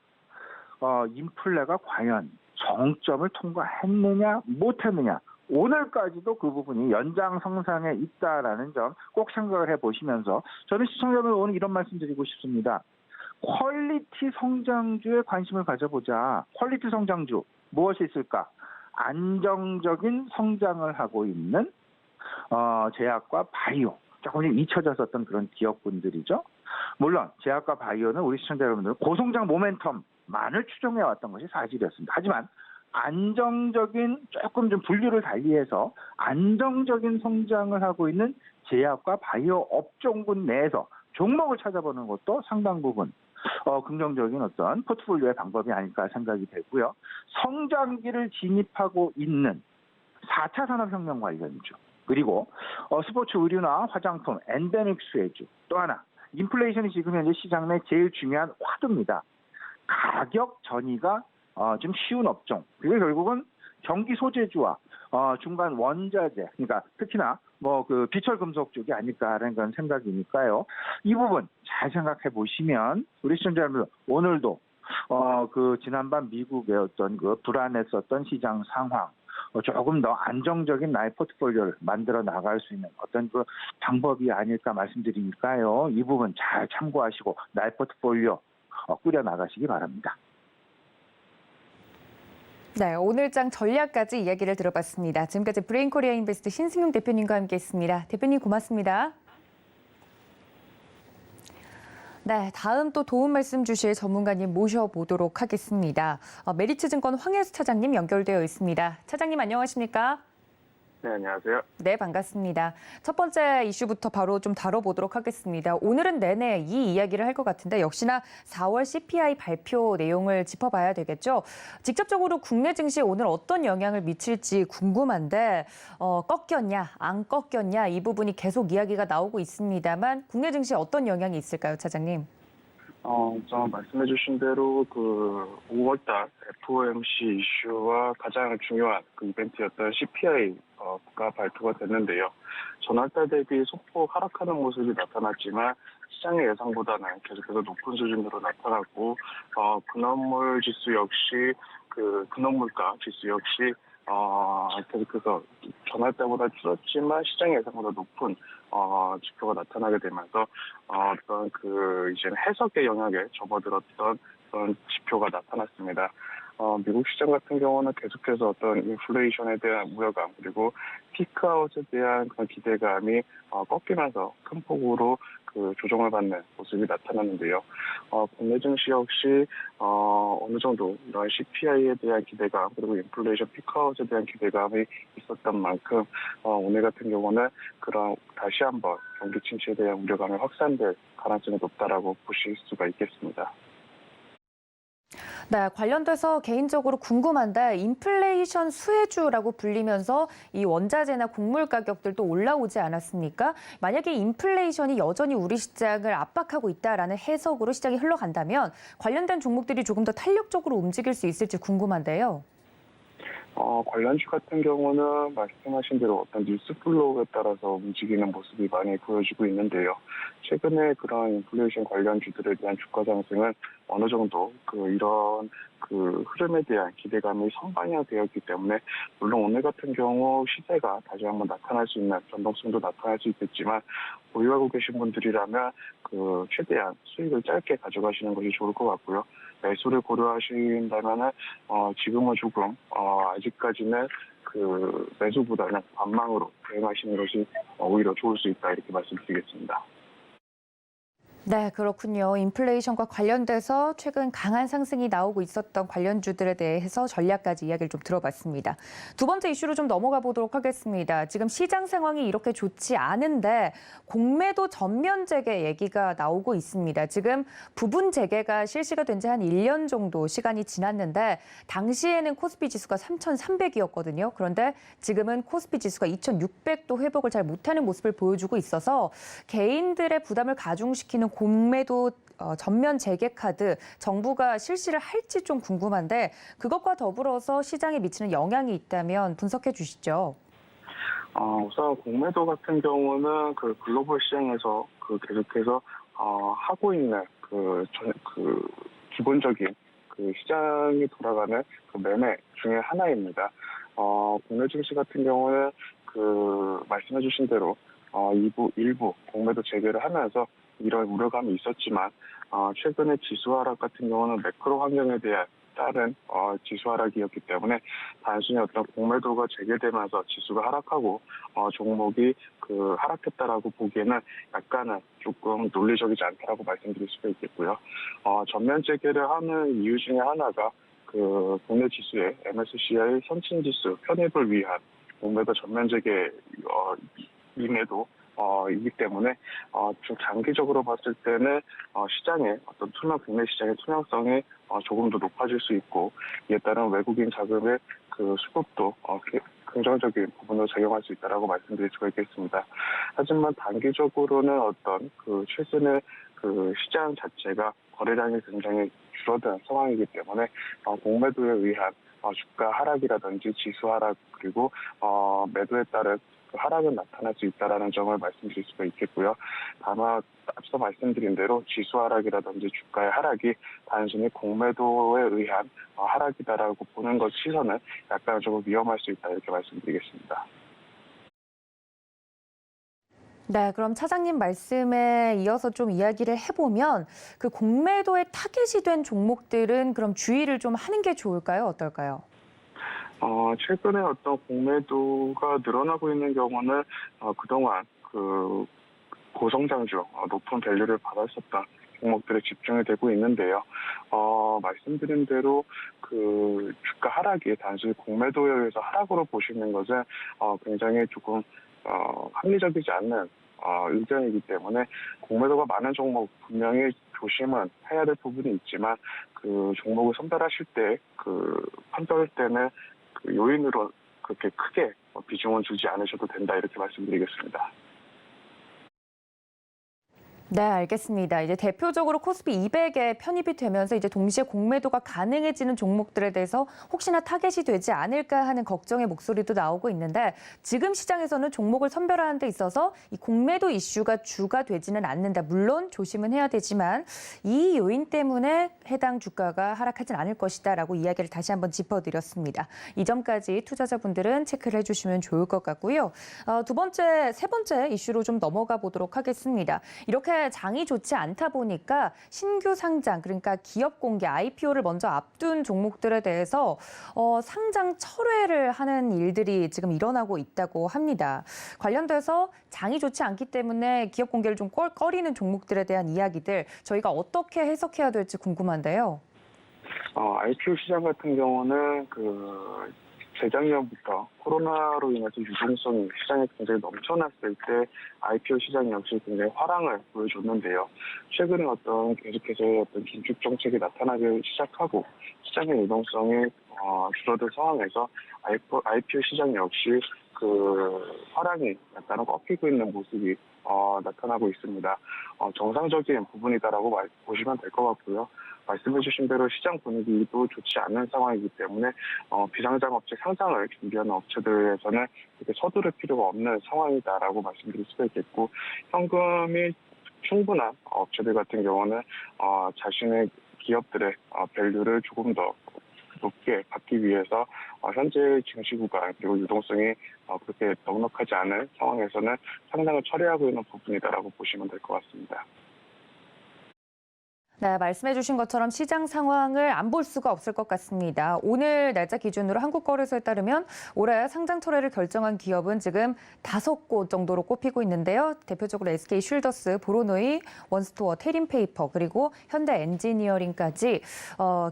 인플레가 과연 정점을 통과했느냐 못했느냐 오늘까지도 그 부분이 연장성상에 있다라는 점 꼭 생각을 해보시면서 저는 시청자분 오늘 이런 말씀 드리고 싶습니다. 퀄리티 성장주에 관심을 가져보자. 퀄리티 성장주 무엇이 있을까? 안정적인 성장을 하고 있는 제약과 바이오 조금 잊혀졌었던 그런 기업군들이죠. 물론 제약과 바이오는 우리 시청자 여러분들 고성장 모멘텀만을 추정해왔던 것이 사실이었습니다. 하지만 안정적인 조금 좀 분류를 달리해서 안정적인 성장을 하고 있는 제약과 바이오 업종군 내에서 종목을 찾아보는 것도 상당 부분 긍정적인 어떤 포트폴리오의 방법이 아닐까 생각이 되고요. 성장기를 진입하고 있는 4차 산업혁명 관련주, 그리고 스포츠 의류나 화장품, 엔데믹 수혜주, 또 하나 인플레이션이 지금 현재 시장 내 제일 중요한 화두입니다. 가격 전이가 좀 쉬운 업종, 그게 결국은 경기 소재주와 중간 원자재, 그러니까 특히나 비철 금속 쪽이 아닐까라는 그런 생각이니까요. 이 부분 잘 생각해 보시면 우리 시청자 여러분 오늘도 지난밤 미국의 어떤 불안했었던 시장 상황 조금 더 안정적인 나의 포트폴리오를 만들어 나갈 수 있는 어떤 방법이 아닐까 말씀드리니까요. 이 부분 잘 참고하시고 나의 포트폴리오 꾸려 나가시기 바랍니다. 네, 오늘장 전략까지 이야기를 들어봤습니다. 지금까지 브레인코리아 인베스트 신승용 대표님과 함께했습니다. 대표님 고맙습니다. 네, 다음 또 도움 말씀 주실 전문가님 모셔보도록 하겠습니다. 메리츠증권 황혜수 차장님 연결되어 있습니다. 차장님 안녕하십니까? 네, 안녕하세요. 네, 반갑습니다. 첫 번째 이슈부터 바로 좀 다뤄보도록 하겠습니다. 오늘은 내내 이 이야기를 할 것 같은데 역시나 4월 CPI 발표 내용을 짚어봐야 되겠죠. 직접적으로 국내 증시에 오늘 어떤 영향을 미칠지 궁금한데 꺾였냐, 안 꺾였냐 이 부분이 계속 이야기가 나오고 있습니다만 국내 증시에 어떤 영향이 있을까요, 차장님? 우선 말씀해주신 대로 5월달 FOMC 이슈와 가장 중요한 그 이벤트였던 CPI가 발표가 됐는데요. 전월달 대비 소폭 하락하는 모습이 나타났지만 시장의 예상보다는 계속해서 높은 수준으로 나타났고, 근원물 지수 역시 근원물가 지수 역시 계속해서 전월달보다 줄었지만 시장의 예상보다 높은 지표가 나타나게 되면서 어떤 이제 해석의 영역에 접어들었던 그런 지표가 나타났습니다. 미국 시장 같은 경우는 계속해서 어떤 인플레이션에 대한 우려감 그리고 피크아웃에 대한 그런 기대감이 꺾이면서 큰 폭으로 조정을 받는 모습이 나타났는데요. 국내 증시 역시 어느 정도 이런 CPI에 대한 기대감 그리고 인플레이션 피크아웃에 대한 기대감이 있었던 만큼 오늘 같은 경우는 그런 다시 한번 경기 침체에 대한 우려감이 확산될 가능성이 높다라고 보실 수가 있겠습니다. 네, 관련돼서 개인적으로 궁금한데 인플레이션 수혜주라고 불리면서 이 원자재나 곡물 가격들도 올라오지 않았습니까? 만약에 인플레이션이 여전히 우리 시장을 압박하고 있다라는 해석으로 시장이 흘러간다면 관련된 종목들이 조금 더 탄력적으로 움직일 수 있을지 궁금한데요. 관련주 같은 경우는 말씀하신 대로 어떤 뉴스 플로우에 따라서 움직이는 모습이 많이 보여지고 있는데요. 최근에 그런 인플레이션 관련주들에 대한 주가 상승은 어느 정도 이런 흐름에 대한 기대감이 선반영되었기 때문에 물론 오늘 같은 경우 시세가 다시 한번 나타날 수 있는 변동성도 나타날 수 있겠지만 보유하고 계신 분들이라면 최대한 수익을 짧게 가져가시는 것이 좋을 것 같고요. 매수를 고려하신다면은 지금은 조금 아직까지는 매수보다는 관망으로 대응하시는 것이 오히려 좋을 수 있다 이렇게 말씀드리겠습니다. 네, 그렇군요. 인플레이션과 관련돼서 최근 강한 상승이 나오고 있었던 관련주들에 대해서 전략까지 이야기를 좀 들어봤습니다. 두 번째 이슈로 좀 넘어가 보도록 하겠습니다. 지금 시장 상황이 이렇게 좋지 않은데 공매도 전면 재개 얘기가 나오고 있습니다. 지금 부분 재개가 실시가 된 지 한 1년 정도 시간이 지났는데 당시에는 코스피 지수가 3,300이었거든요. 그런데 지금은 코스피 지수가 2,600도 회복을 잘 못하는 모습을 보여주고 있어서 개인들의 부담을 가중시키는 공매도 전면 재개 카드 정부가 실시를 할지 좀 궁금한데 그것과 더불어서 시장에 미치는 영향이 있다면 분석해 주시죠. 우선 공매도 같은 경우는 글로벌 시장에서 계속해서 하고 있는 기본적인 시장이 돌아가는 매매 중에 하나입니다. 국내 증시 같은 경우는 말씀해주신 대로 일부 공매도 재개를 하면서 이런 우려감이 있었지만 최근에 지수 하락 같은 경우는 매크로 환경에 대한 다른 지수 하락이었기 때문에 단순히 어떤 공매도가 재개되면서 지수가 하락하고 종목이 하락했다라고 보기에는 약간은 조금 논리적이지 않다라고 말씀드릴 수가 있겠고요. 전면 재개를 하는 이유 중에 하나가 국내 지수의 MSCI 선진지수 편입을 위한 공매도 전면 재개임에도 이기 때문에 좀 장기적으로 봤을 때는 시장의 어떤 국내 시장의 투명성이 조금 더 높아질 수 있고 이에 따른 외국인 자금의 수급도 긍정적인 부분으로 작용할 수 있다라고 말씀드릴 수가 있겠습니다. 하지만 단기적으로는 어떤 최근에 시장 자체가 거래량이 굉장히 줄어든 상황이기 때문에 공매도에 의한 주가 하락이라든지 지수 하락 그리고 매도에 따른 하락은 나타날 수 있다는 점을 말씀드릴 수가 있겠고요. 다만 앞서 말씀드린 대로 지수 하락이라든지 주가의 하락이 단순히 공매도에 의한 하락이다라고 보는 것 시선은 약간 조금 위험할 수 있다 이렇게 말씀드리겠습니다. 네, 그럼 차장님 말씀에 이어서 좀 이야기를 해보면 공매도에 타겟이 된 종목들은 그럼 주의를 좀 하는 게 좋을까요? 어떨까요? 최근에 어떤 공매도가 늘어나고 있는 경우는 그동안 고성장주, 높은 밸류를 받았었던 종목들에 집중이 되고 있는데요. 말씀드린 대로 그 주가 하락이 단순히 공매도에 의해서 하락으로 보시는 것은 굉장히 조금 합리적이지 않는 의견이기 때문에 공매도가 많은 종목 분명히 조심은 해야 될 부분이 있지만 그 종목을 선별하실 때 그 판별할 때는 그 요인으로 그렇게 크게 비중은 두지 않으셔도 된다 이렇게 말씀드리겠습니다. 네, 알겠습니다. 이제 대표적으로 코스피 200에 편입이 되면서 이제 동시에 공매도가 가능해지는 종목들에 대해서 혹시나 타겟이 되지 않을까 하는 걱정의 목소리도 나오고 있는데 지금 시장에서는 종목을 선별하는 데 있어서 이 공매도 이슈가 주가 되지는 않는다. 물론 조심은 해야 되지만 이 요인 때문에 해당 주가가 하락하진 않을 것이다라고 이야기를 다시 한번 짚어드렸습니다. 이 점까지 투자자분들은 체크를 해주시면 좋을 것 같고요. 세 번째 이슈로 좀 넘어가 보도록 하겠습니다. 이렇게 장이 좋지 않다 보니까 신규 상장, 그러니까 기업 공개, IPO를 먼저 앞둔 종목들에 대해서 상장 철회를 하는 일들이 지금 일어나고 있다고 합니다. 관련돼서 장이 좋지 않기 때문에 기업 공개를 좀 꺼리는 종목들에 대한 이야기들 저희가 어떻게 해석해야 될지 궁금한데요. IPO 시장 같은 경우는 재작년부터 코로나로 인해서 유동성이 시장에 굉장히 넘쳐났을 때 IPO 시장 역시 굉장히 화랑을 보여줬는데요. 최근에 계속해서 긴축 정책이 나타나기 시작하고 시장의 유동성이 줄어든 상황에서 IPO 시장 역시 화랑이 약간 꺾이고 있는 모습이 나타나고 있습니다. 정상적인 부분이다라고 보시면 될 것 같고요. 말씀해주신 대로 시장 분위기도 좋지 않은 상황이기 때문에 비상장 업체 상장을 준비하는 업체들에서는 이렇게 서두를 필요가 없는 상황이다라고 말씀드릴 수가 있겠고 현금이 충분한 업체들 같은 경우는 자신의 기업들의 밸류를 조금 더 높게 받기 위해서 현재 증시 구간 그리고 유동성이 그렇게 넉넉하지 않은 상황에서는 상장을 처리하고 있는 부분이다라고 보시면 될 것 같습니다. 네, 말씀해 주신 것처럼 시장 상황을 안 볼 수가 없을 것 같습니다. 오늘 날짜 기준으로 한국거래소에 따르면 올해 상장 철회를 결정한 기업은 지금 5곳 정도로 꼽히고 있는데요. 대표적으로 SK 쉴더스, 보로노이, 원스토어, 테림페이퍼, 그리고 현대 엔지니어링까지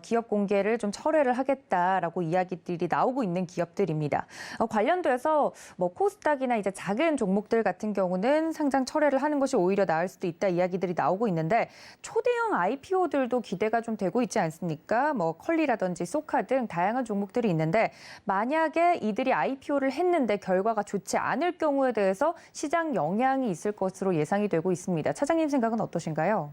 기업 공개를 좀 철회를 하겠다라고 이야기들이 나오고 있는 기업들입니다. 관련돼서 코스닥이나 이제 작은 종목들 같은 경우는 상장 철회를 하는 것이 오히려 나을 수도 있다 이야기들이 나오고 있는데 초대형 IPO들도 기대가 좀 되고 있지 않습니까? 컬리라든지 소카 등 다양한 종목들이 있는데 만약에 이들이 IPO를 했는데 결과가 좋지 않을 경우에 대해서 시장 영향이 있을 것으로 예상이 되고 있습니다. 차장님 생각은 어떠신가요?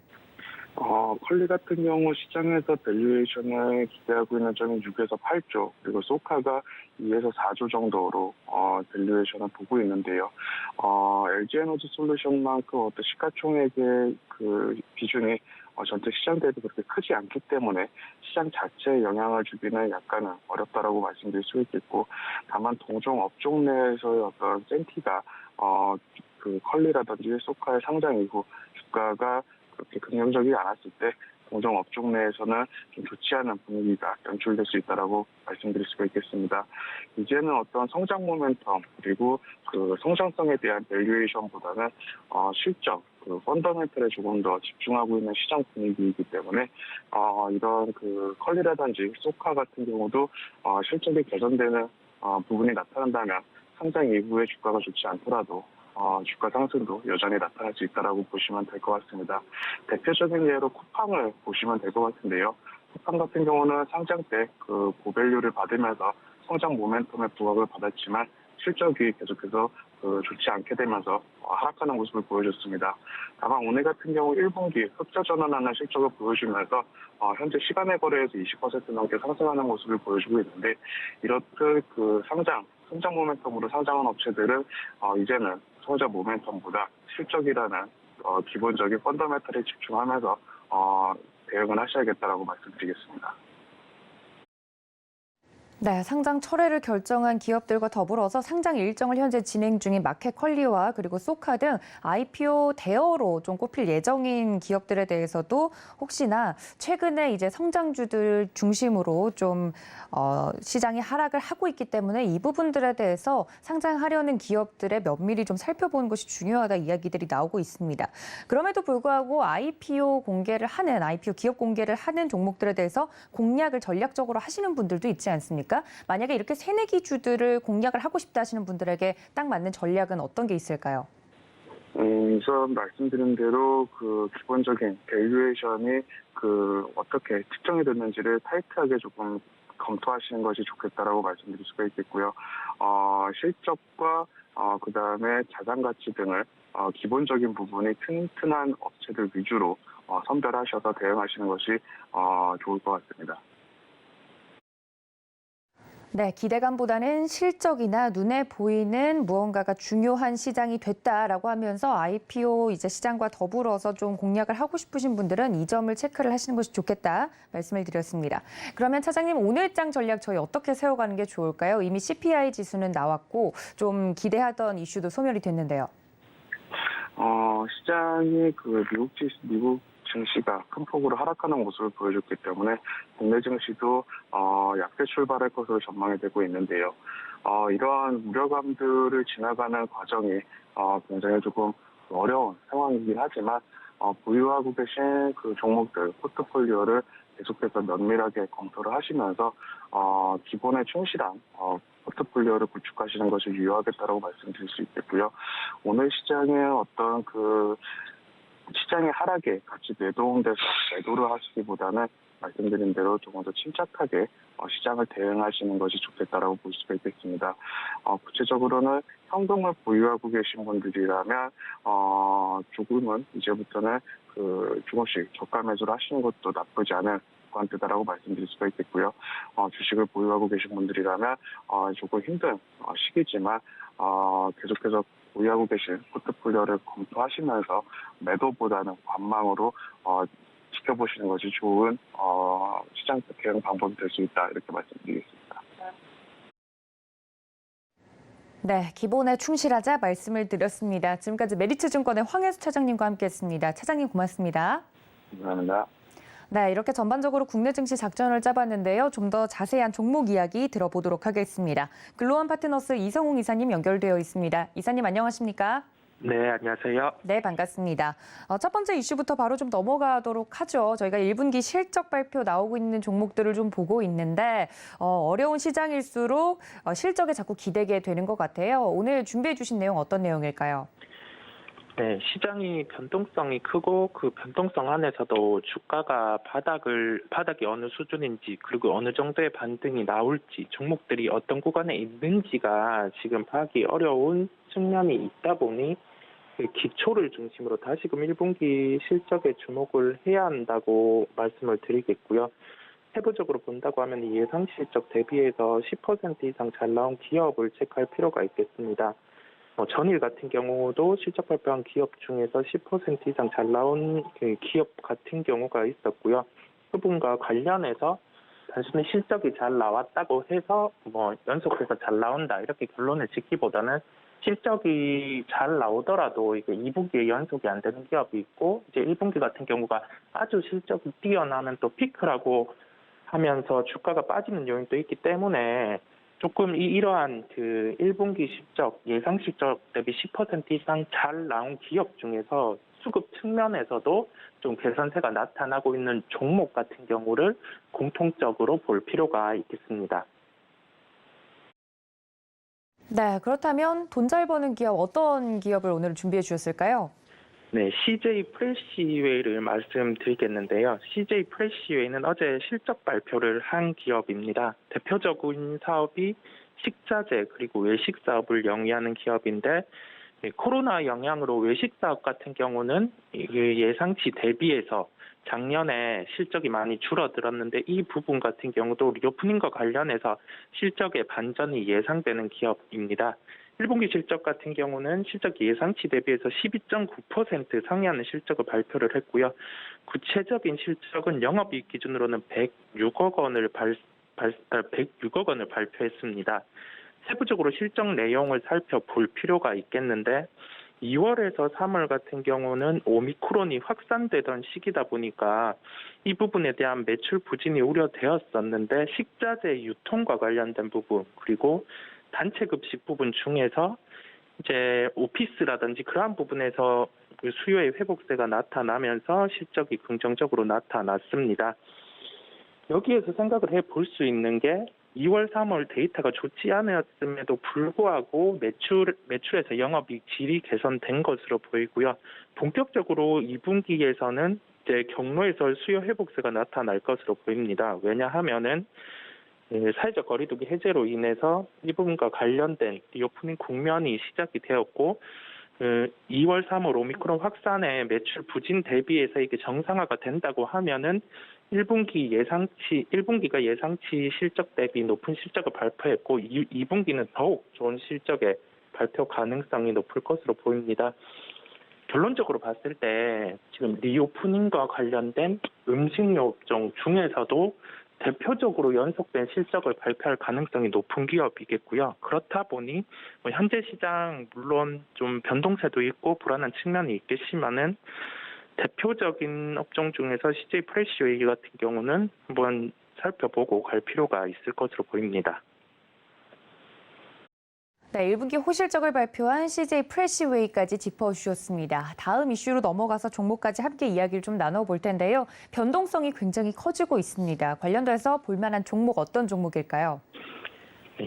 컬리 같은 경우 시장에서 밸류에이션을 기대하고 있는 점이 6에서 8조, 그리고 소카가 2에서 4조 정도로 밸류에이션을 보고 있는데요. LG에너지 솔루션만큼 시가총액의 비중이 전체 시장 대비 그렇게 크지 않기 때문에 시장 자체에 영향을 주기는 약간은 어렵다라고 말씀드릴 수 있겠고, 다만 동종 업종 내에서의 센티가 컬리라든지 소카의 상장 이후 주가가 그렇게 긍정적이지 않았을 때 동종 업종 내에서는 좀 좋지 않은 분위기가 연출될 수 있다라고 말씀드릴 수가 있겠습니다. 이제는 성장 모멘텀 그리고 성장성에 대한 밸류에이션보다는 실적, 펀더멘털에 조금 더 집중하고 있는 시장 분위기이기 때문에 이런 컬리라든지 소카 같은 경우도 실적이 개선되는 부분이 나타난다면 상장 이후에 주가가 좋지 않더라도 주가 상승도 여전히 나타날 수 있다라고 보시면 될 것 같습니다. 대표적인 예로 쿠팡을 보시면 될 것 같은데요. 쿠팡 같은 경우는 상장 때 고밸류를 받으면서 성장 모멘텀의 부각을 받았지만 실적이 계속해서 좋지 않게 되면서 하락하는 모습을 보여줬습니다. 다만 오늘 같은 경우 1분기 흑자 전환하는 실적을 보여주면서 현재 시간의 거래에서 20% 넘게 상승하는 모습을 보여주고 있는데 이렇듯 성장 모멘텀으로 상장한 업체들은 이제는 성장 모멘텀보다 실적이라는 기본적인 펀더멘털에 집중하면서 대응을 하셔야겠다라고 말씀드리겠습니다. 네, 상장 철회를 결정한 기업들과 더불어서 상장 일정을 현재 진행 중인 마켓컬리와 그리고 소카 등 IPO 대어로 좀 꼽힐 예정인 기업들에 대해서도 혹시나 최근에 이제 성장주들 중심으로 좀 시장이 하락을 하고 있기 때문에 이 부분들에 대해서 상장하려는 기업들의 면밀히 좀 살펴보는 것이 중요하다 이야기들이 나오고 있습니다. 그럼에도 불구하고 IPO 기업 공개를 하는 종목들에 대해서 공략을 전략적으로 하시는 분들도 있지 않습니까? 만약에 이렇게 새내기 주들을 공략을 하고 싶다 하시는 분들에게 딱 맞는 전략은 어떤 게 있을까요? 우선 말씀드린 대로 그 기본적인 밸류에이션이 어떻게 측정이 됐는지를 타이트하게 조금 검토하시는 것이 좋겠다라고 말씀드릴 수가 있겠고요. 실적과 그다음에 자산 가치 등을 기본적인 부분이 튼튼한 업체들 위주로 선별하셔서 대응하시는 것이 좋을 것 같습니다. 네, 기대감보다는 실적이나 눈에 보이는 무언가가 중요한 시장이 됐다라고 하면서 IPO 이제 시장과 더불어서 좀 공략을 하고 싶으신 분들은 이 점을 체크를 하시는 것이 좋겠다 말씀을 드렸습니다. 그러면 차장님 오늘장 전략 저희 어떻게 세워가는 게 좋을까요? 이미 CPI 지수는 나왔고 좀 기대하던 이슈도 소멸이 됐는데요. 시장이 미국 증시가 큰 폭으로 하락하는 모습을 보여줬기 때문에 국내 증시도 약세 출발할 것으로 전망이 되고 있는데요. 이러한 우려감들을 지나가는 과정이 굉장히 조금 어려운 상황이긴 하지만 보유하고 계신 그 종목들 포트폴리오를 계속해서 면밀하게 검토를 하시면서 기본에 충실한 포트폴리오를 구축하시는 것이 유효하겠다라고 말씀드릴 수 있겠고요. 오늘 시장의 어떤 시장의 하락에 같이 매도돼서 매도를 하시기보다는 말씀드린 대로 조금 더 침착하게 시장을 대응하시는 것이 좋겠다라고 볼 수가 있겠습니다. 구체적으로는 현금을 보유하고 계신 분들이라면 조금은 이제부터는 조금씩 저가 매수를 하시는 것도 나쁘지 않은 관대다라고 말씀드릴 수가 있겠고요. 주식을 보유하고 계신 분들이라면 조금 힘든 시기지만 계속해서 보유하고 계신 포트폴리오를 검토하시면서 매도보다는 관망으로 지켜보시는 것이 좋은 시장 대응 방법이 될 수 있다 이렇게 말씀드리겠습니다. 네, 기본에 충실하자 말씀을 드렸습니다. 지금까지 메리츠증권의 황혜수 차장님과 함께했습니다. 차장님 고맙습니다. 감사합니다. 네, 이렇게 전반적으로 국내 증시 작전을 짜봤는데요. 좀 더 자세한 종목 이야기 들어보도록 하겠습니다. 글로원 파트너스 이성웅 이사님 연결되어 있습니다. 이사님 안녕하십니까? 네, 안녕하세요. 네, 반갑습니다. 첫 번째 이슈부터 바로 좀 넘어가도록 하죠. 저희가 1분기 실적 발표 나오고 있는 종목들을 좀 보고 있는데 어려운 시장일수록 실적에 자꾸 기대게 되는 것 같아요. 오늘 준비해 주신 내용 어떤 내용일까요? 네, 시장이 변동성이 크고 그 변동성 안에서도 주가가 바닥이 어느 수준인지 그리고 어느 정도의 반등이 나올지 종목들이 어떤 구간에 있는지가 지금 파악이 어려운 측면이 있다 보니 그 기초를 중심으로 다시금 1분기 실적에 주목을 해야 한다고 말씀을 드리겠고요. 세부적으로 본다고 하면 예상 실적 대비해서 10% 이상 잘 나온 기업을 체크할 필요가 있겠습니다. 전일 같은 경우도 실적 발표한 기업 중에서 10% 이상 잘 나온 기업 같은 경우가 있었고요. 그 부분과 관련해서 단순히 실적이 잘 나왔다고 해서 연속해서 잘 나온다 이렇게 결론을 짓기보다는 실적이 잘 나오더라도 이게 2분기에 연속이 안 되는 기업이 있고 이제 1분기 같은 경우가 아주 실적이 뛰어나면 또 피크라고 하면서 주가가 빠지는 요인도 있기 때문에 조금 이러한 1분기 실적, 예상 실적 대비 10% 이상 잘 나온 기업 중에서 수급 측면에서도 좀 개선세가 나타나고 있는 종목 같은 경우를 공통적으로 볼 필요가 있겠습니다. 네, 그렇다면 돈 잘 버는 기업 어떤 기업을 오늘 준비해 주셨을까요? 네, CJ 프레시웨이를 말씀드리겠는데요. CJ 프레시웨이는 어제 실적 발표를 한 기업입니다. 대표적인 사업이 식자재 그리고 외식 사업을 영위하는 기업인데 코로나 영향으로 외식 사업 같은 경우는 예상치 대비해서 작년에 실적이 많이 줄어들었는데 이 부분 같은 경우도 리오프닝과 관련해서 실적의 반전이 예상되는 기업입니다. 1분기 실적 같은 경우는 실적 예상치 대비해서 12.9% 상회하는 실적을 발표를 했고요. 구체적인 실적은 영업이익 기준으로는 106억 원을 106억 원을 발표했습니다. 세부적으로 실적 내용을 살펴볼 필요가 있겠는데 2월에서 3월 같은 경우는 오미크론이 확산되던 시기다 보니까 이 부분에 대한 매출 부진이 우려되었었는데 식자재 유통과 관련된 부분 그리고 단체 급식 부분 중에서 이제 오피스라든지 그러한 부분에서 그 수요의 회복세가 나타나면서 실적이 긍정적으로 나타났습니다. 여기에서 생각을 해볼 수 있는 게 2월, 3월 데이터가 좋지 않았음에도 불구하고 매출에서 영업이익 질이 개선된 것으로 보이고요. 본격적으로 2분기에서는 이제 경로에서 수요 회복세가 나타날 것으로 보입니다. 왜냐하면은 사회적 거리두기 해제로 인해서 이 부분과 관련된 리오프닝 국면이 시작이 되었고 2월, 3월 오미크론 확산의 매출 부진 대비해서 이게 정상화가 된다고 하면은 1분기가 예상치 실적 대비 높은 실적을 발표했고 2분기는 더욱 좋은 실적의 발표 가능성이 높을 것으로 보입니다. 결론적으로 봤을 때 지금 리오프닝과 관련된 음식료 업종 중에서도 대표적으로 연속된 실적을 발표할 가능성이 높은 기업이겠고요. 그렇다 보니 현재 시장 물론 좀 변동세도 있고 불안한 측면이 있겠지만은 대표적인 업종 중에서 CJ 프레시웨이 같은 경우는 한번 살펴보고 갈 필요가 있을 것으로 보입니다. 네, 1분기 호실적을 발표한 CJ 프레시웨이까지 짚어주셨습니다. 다음 이슈로 넘어가서 종목까지 함께 이야기를 좀 나눠볼 텐데요. 변동성이 굉장히 커지고 있습니다. 관련돼서 볼만한 종목 어떤 종목일까요?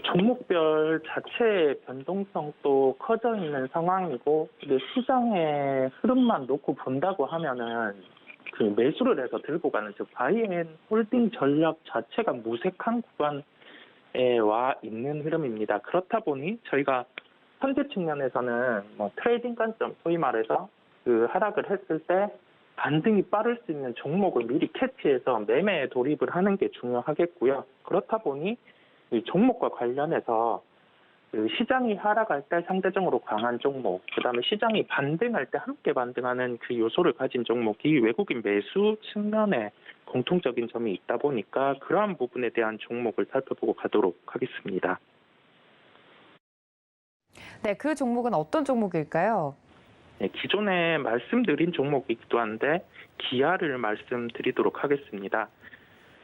종목별 자체의 변동성도 커져 있는 상황이고 근데 시장의 흐름만 놓고 본다고 하면은 그 매수를 해서 들고 가는 즉 바이앤 홀딩 전략 자체가 무색한 구간에 와 있는 흐름입니다. 그렇다 보니 저희가 현재 측면에서는 트레이딩 관점 소위 말해서 그 하락을 했을 때 반등이 빠를 수 있는 종목을 미리 캐치해서 매매에 돌입을 하는 게 중요하겠고요. 그렇다 보니 이 종목과 관련해서 그 시장이 하락할 때 상대적으로 강한 종목, 그다음에 시장이 반등할 때 함께 반등하는 그 요소를 가진 종목이 외국인 매수 측면에 공통적인 점이 있다 보니까 그러한 부분에 대한 종목을 살펴보고 가도록 하겠습니다. 네, 그 종목은 어떤 종목일까요? 네, 기존에 말씀드린 종목이기도 한데 기아를 말씀드리도록 하겠습니다.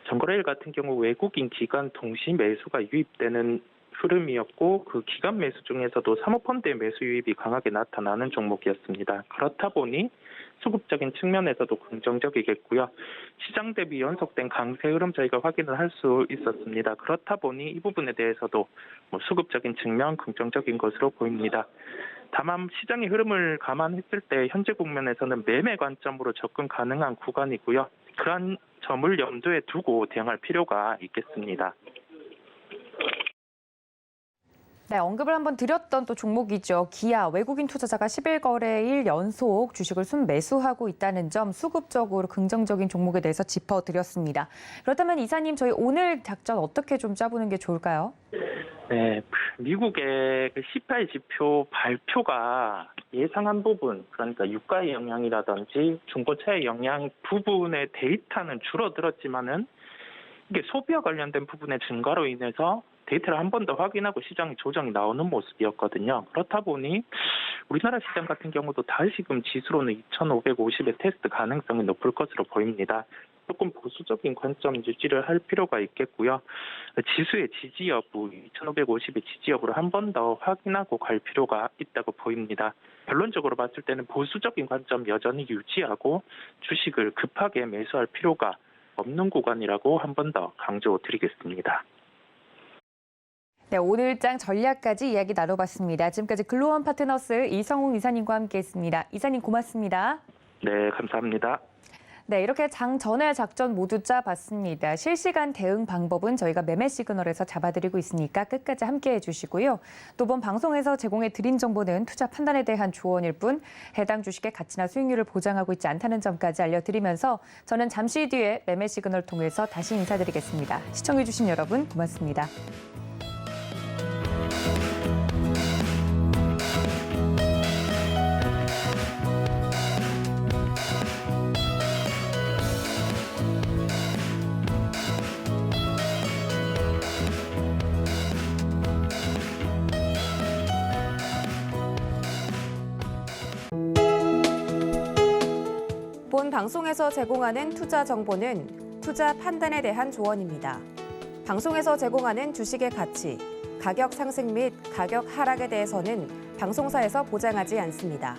전거래일 같은 경우 외국인 기관 동시 매수가 유입되는 흐름이었고 그 기관 매수 중에서도 사모펀드의 매수 유입이 강하게 나타나는 종목이었습니다. 그렇다 보니 수급적인 측면에서도 긍정적이겠고요. 시장 대비 연속된 강세 흐름 저희가 확인을 할 수 있었습니다. 그렇다 보니 이 부분에 대해서도 수급적인 측면 긍정적인 것으로 보입니다. 다만 시장의 흐름을 감안했을 때 현재 국면에서는 매매 관점으로 접근 가능한 구간이고요. 그러한 점을 염두에 두고 대응할 필요가 있겠습니다. 네, 언급을 한번 드렸던 또 종목이죠. 기아, 외국인 투자자가 11거래일 연속 주식을 순매수하고 있다는 점 수급적으로 긍정적인 종목에 대해서 짚어드렸습니다. 그렇다면 이사님, 저희 오늘 작전 어떻게 좀 짜보는 게 좋을까요? 네, 미국의 그 CPI 지표 발표가 예상한 부분, 그러니까 유가의 영향이라든지 중고차의 영향 부분의 데이터는 줄어들었지만은 이게 소비와 관련된 부분의 증가로 인해서 데이터를 한 번 더 확인하고 시장이 조정이 나오는 모습이었거든요. 그렇다 보니 우리나라 시장 같은 경우도 다시금 지수로는 2,550의 테스트 가능성이 높을 것으로 보입니다. 조금 보수적인 관점 유지를 할 필요가 있겠고요. 지수의 지지 여부, 2,550의 지지 여부를 한 번 더 확인하고 갈 필요가 있다고 보입니다. 결론적으로 봤을 때는 보수적인 관점 여전히 유지하고 주식을 급하게 매수할 필요가 없는 구간이라고 한 번 더 강조드리겠습니다. 네, 오늘장 전략까지 이야기 나눠봤습니다. 지금까지 글로원 파트너스 이성웅 이사님과 함께했습니다. 이사님 고맙습니다. 네, 감사합니다. 네, 이렇게 장 전의 작전 모두 짜봤습니다. 실시간 대응 방법은 저희가 매매 시그널에서 잡아드리고 있으니까 끝까지 함께해 주시고요. 또 본 방송에서 제공해 드린 정보는 투자 판단에 대한 조언일 뿐 해당 주식의 가치나 수익률을 보장하고 있지 않다는 점까지 알려드리면서 저는 잠시 뒤에 매매 시그널 통해서 다시 인사드리겠습니다. 시청해 주신 여러분 고맙습니다. 방송에서 제공하는 투자 정보는 투자 판단에 대한 조언입니다. 방송에서 제공하는 주식의 가치, 가격 상승 및 가격 하락에 대해서는 방송사에서 보장하지 않습니다.